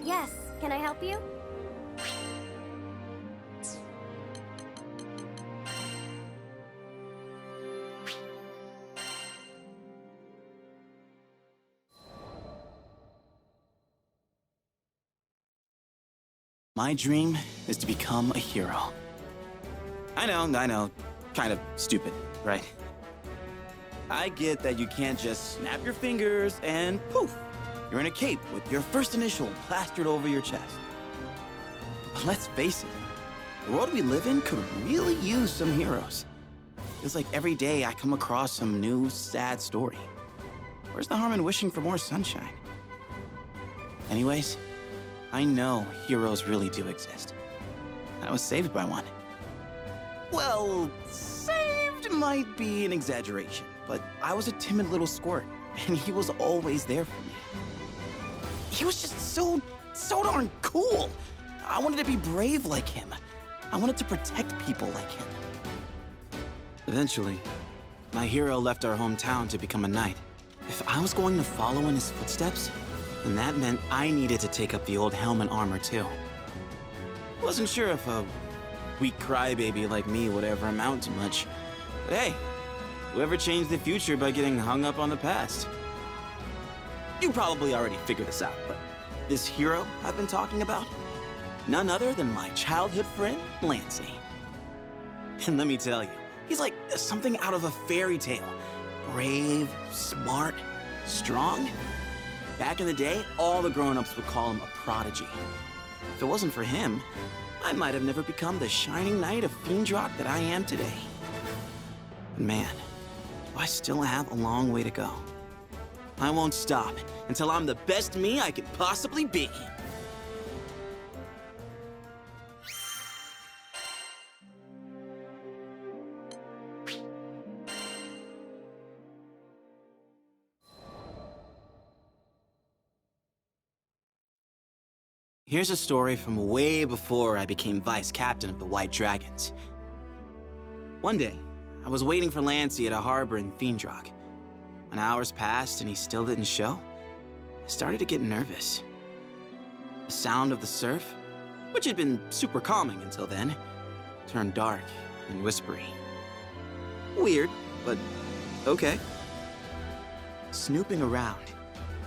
Yes, can I help you? My dream is to become a hero. I know, kind of stupid, right? I get that you can't just snap your fingers and poof, you're in a cape with your first initial plastered over your chest. But let's face it, the world we live in could really use some heroes. Feels like every day I come across some new sad story. Where's the harm in wishing for more sunshine? Anyways, I know heroes really do exist. I was saved by one. Well, saved might be an exaggeration, but I was a timid little squirt, and he was always there for me. He was just so darn cool. I wanted to be brave like him. I wanted to protect people like him. Eventually, my hero left our hometown to become a knight. If I was going to follow in his footsteps, then that meant I needed to take up the old helm and armor too. Wasn't sure if a weak crybaby like me would ever amount to much. But hey, whoever changed the future by getting hung up on the past? You probably already figured this out, but this hero I've been talking about? None other than my childhood friend, Lancey. And let me tell you, he's like something out of a fairy tale. Brave, smart, strong. Back in the day, all the grown-ups would call him a prodigy. If it wasn't for him, I might have never become the shining knight of Fiendrock that I am today. But man, do I still have a long way to go. I won't stop until I'm the best me I could possibly be. Here's a story from way before I became vice captain of the White Dragons. One day, I was waiting for Lancey at a harbor in Fiendrock. When hours passed and he still didn't show, I started to get nervous. The sound of the surf, which had been super calming until then, turned dark and whispery. Weird, but okay. Snooping around,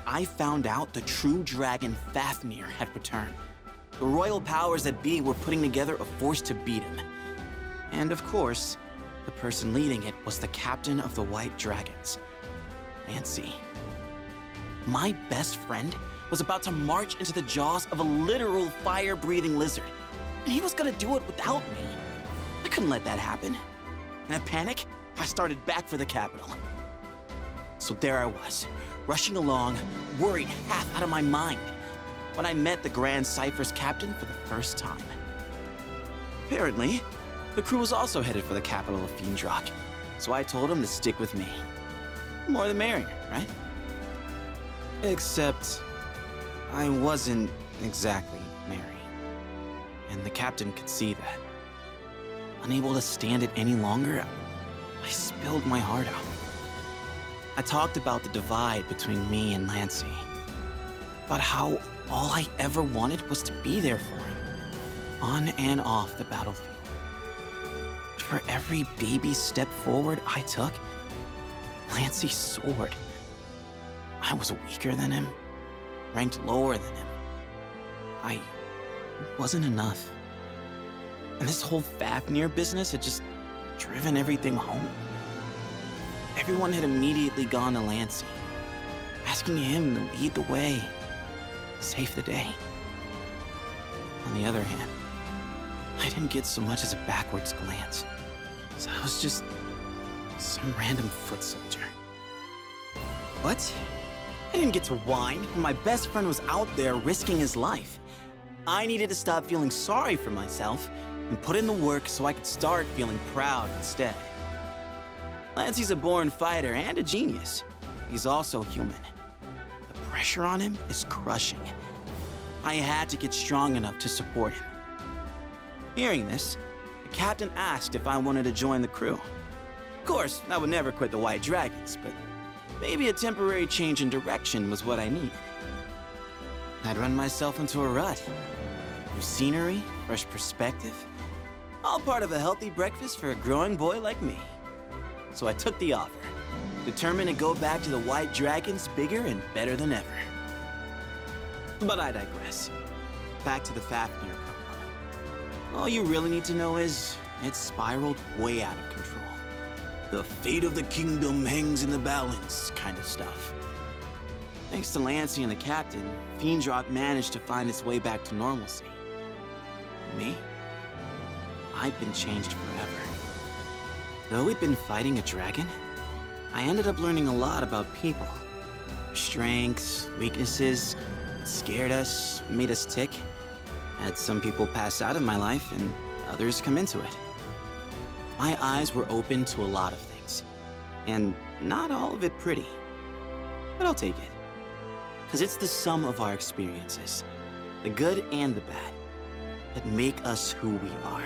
I found out the true dragon Fafnir had returned. The royal powers that be were putting together a force to beat him. And of course, the person leading it was the captain of the White Dragons, Lancey. My best friend was about to march into the jaws of a literal fire-breathing lizard, and he was gonna do it without me. I couldn't let that happen. In a panic, I started back for the capital. So there I was, rushing along, worried half out of my mind, when I met the Grand Cypher's captain for the first time. Apparently, the crew was also headed for the capital of Fiendrock, so I told him to stick with me. The more the merrier, right? Except, I wasn't exactly merry. And the captain could see that. Unable to stand it any longer, I spilled my heart out. I talked about the divide between me and Lancey. About how all I ever wanted was to be there for him, on and off the battlefield. For every baby step forward I took, Lancey soared. I was weaker than him, ranked lower than him. I wasn't enough. And this whole Fafnir business had just driven everything home. Everyone had immediately gone to Lancey, asking him to lead the way, save the day. On the other hand, I didn't get so much as a backwards glance, so I was just some random foot soldier. What? I didn't get to whine when my best friend was out there risking his life. I needed to stop feeling sorry for myself and put in the work so I could start feeling proud instead. Lancey's a born fighter and a genius. He's also human. The pressure on him is crushing. I had to get strong enough to support him. Hearing this, the captain asked if I wanted to join the crew. Of course, I would never quit the White Dragons, but maybe a temporary change in direction was what I needed. I'd run myself into a rut. New scenery, fresh perspective, all part of a healthy breakfast for a growing boy like me. So I took the offer, determined to go back to the White Dragons bigger and better than ever. But I digress. Back to the Fafnir problem. All you really need to know is, it spiraled way out of control. The fate of the kingdom hangs in the balance kind of stuff. Thanks to Lancey and the captain, Fiendrock managed to find its way back to normalcy. Me? I'd been changed forever. Though we'd been fighting a dragon, I ended up learning a lot about people. Their strengths, weaknesses, what scared us, made us tick. Had some people pass out of my life and others come into it. My eyes were open to a lot of things, and not all of it pretty. But I'll take it. Because it's the sum of our experiences, the good and the bad, that make us who we are.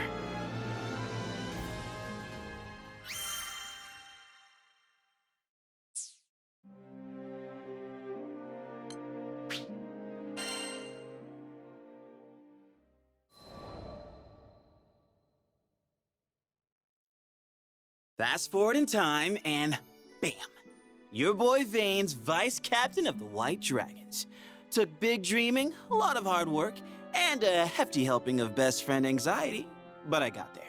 Fast forward in time, and bam! Your boy Vane's vice captain of the White Dragons. Took big dreaming, a lot of hard work, and a hefty helping of best friend anxiety, but I got there.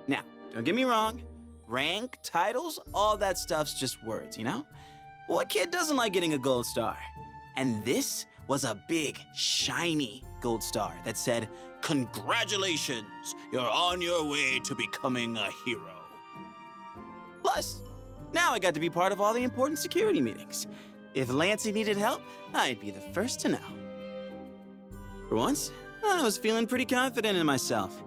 Now, don't get me wrong, rank, titles, all that stuff's just words, you know? What kid doesn't like getting a gold star? And this was a big, shiny gold star that said, "Congratulations, you're on your way to becoming a hero." Plus, now I got to be part of all the important security meetings. If Lancey needed help, I'd be the first to know. For once, I was feeling pretty confident in myself.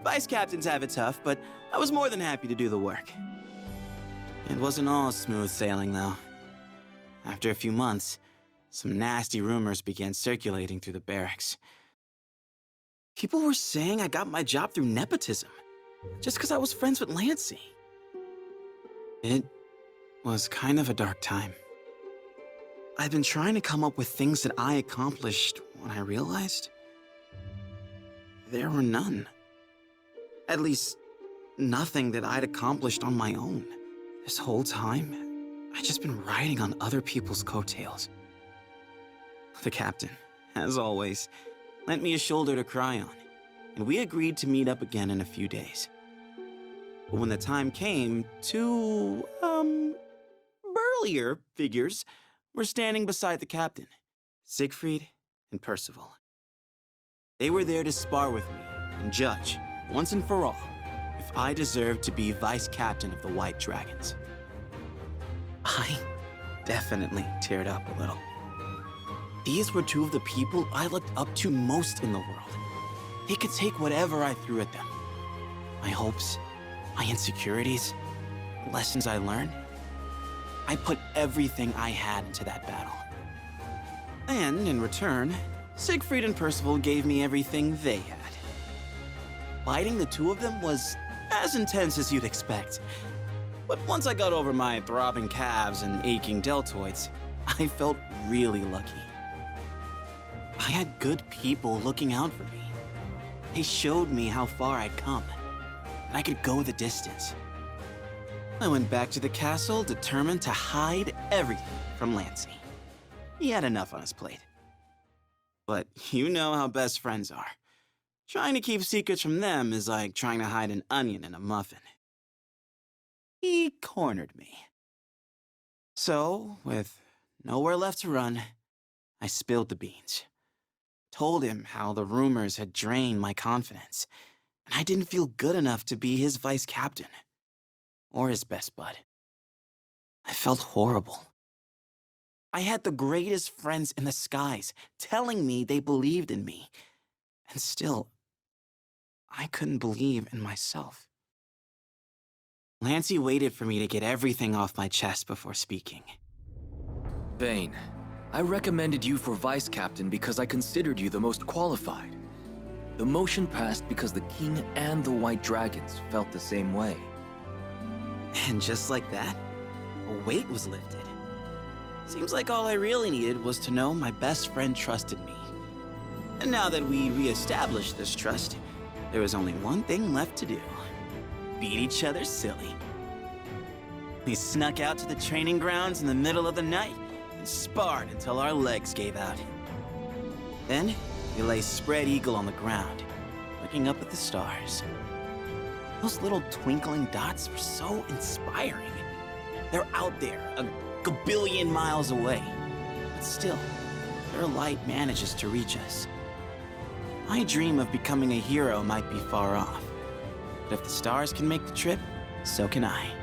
Vice captains have it tough, but I was more than happy to do the work. It wasn't all smooth sailing, though. After a few months, some nasty rumors began circulating through the barracks. People were saying I got my job through nepotism, just because I was friends with Lancey. It was kind of a dark time. I'd been trying to come up with things that I accomplished when I realized there were none. At least, nothing that I'd accomplished on my own. This whole time, I'd just been riding on other people's coattails. The captain, as always, lent me a shoulder to cry on, and we agreed to meet up again in a few days. But when the time came, two, burlier figures were standing beside the captain, Siegfried and Percival. They were there to spar with me and judge, once and for all, if I deserved to be vice captain of the White Dragons. I definitely teared up a little. These were two of the people I looked up to most in the world. They could take whatever I threw at them. My hopes, my insecurities, the lessons I learned. I put everything I had into that battle. And in return, Siegfried and Percival gave me everything they had. Fighting the two of them was as intense as you'd expect. But once I got over my throbbing calves and aching deltoids, I felt really lucky. I had good people looking out for me. They showed me how far I'd come, and I could go the distance. I went back to the castle determined to hide everything from Lancey. He had enough on his plate. But you know how best friends are. Trying to keep secrets from them is like trying to hide an onion in a muffin. He cornered me. So, with nowhere left to run, I spilled the beans. Told him how the rumors had drained my confidence, and I didn't feel good enough to be his vice captain. Or his best bud. I felt horrible. I had the greatest friends in the skies telling me they believed in me. And still, I couldn't believe in myself. Lancey waited for me to get everything off my chest before speaking. Vane, I recommended you for vice captain because I considered you the most qualified. The motion passed because the king and the White Dragons felt the same way. And just like that, a weight was lifted. Seems like all I really needed was to know my best friend trusted me. And now that we re-established this trust, there was only one thing left to do. Beat each other silly. We snuck out to the training grounds in the middle of the night and sparred until our legs gave out. Then, we lay spread eagle on the ground, looking up at the stars. Those little twinkling dots were so inspiring. They're out there, a gabillion miles away. But still, their light manages to reach us. My dream of becoming a hero might be far off. But if the stars can make the trip, so can I.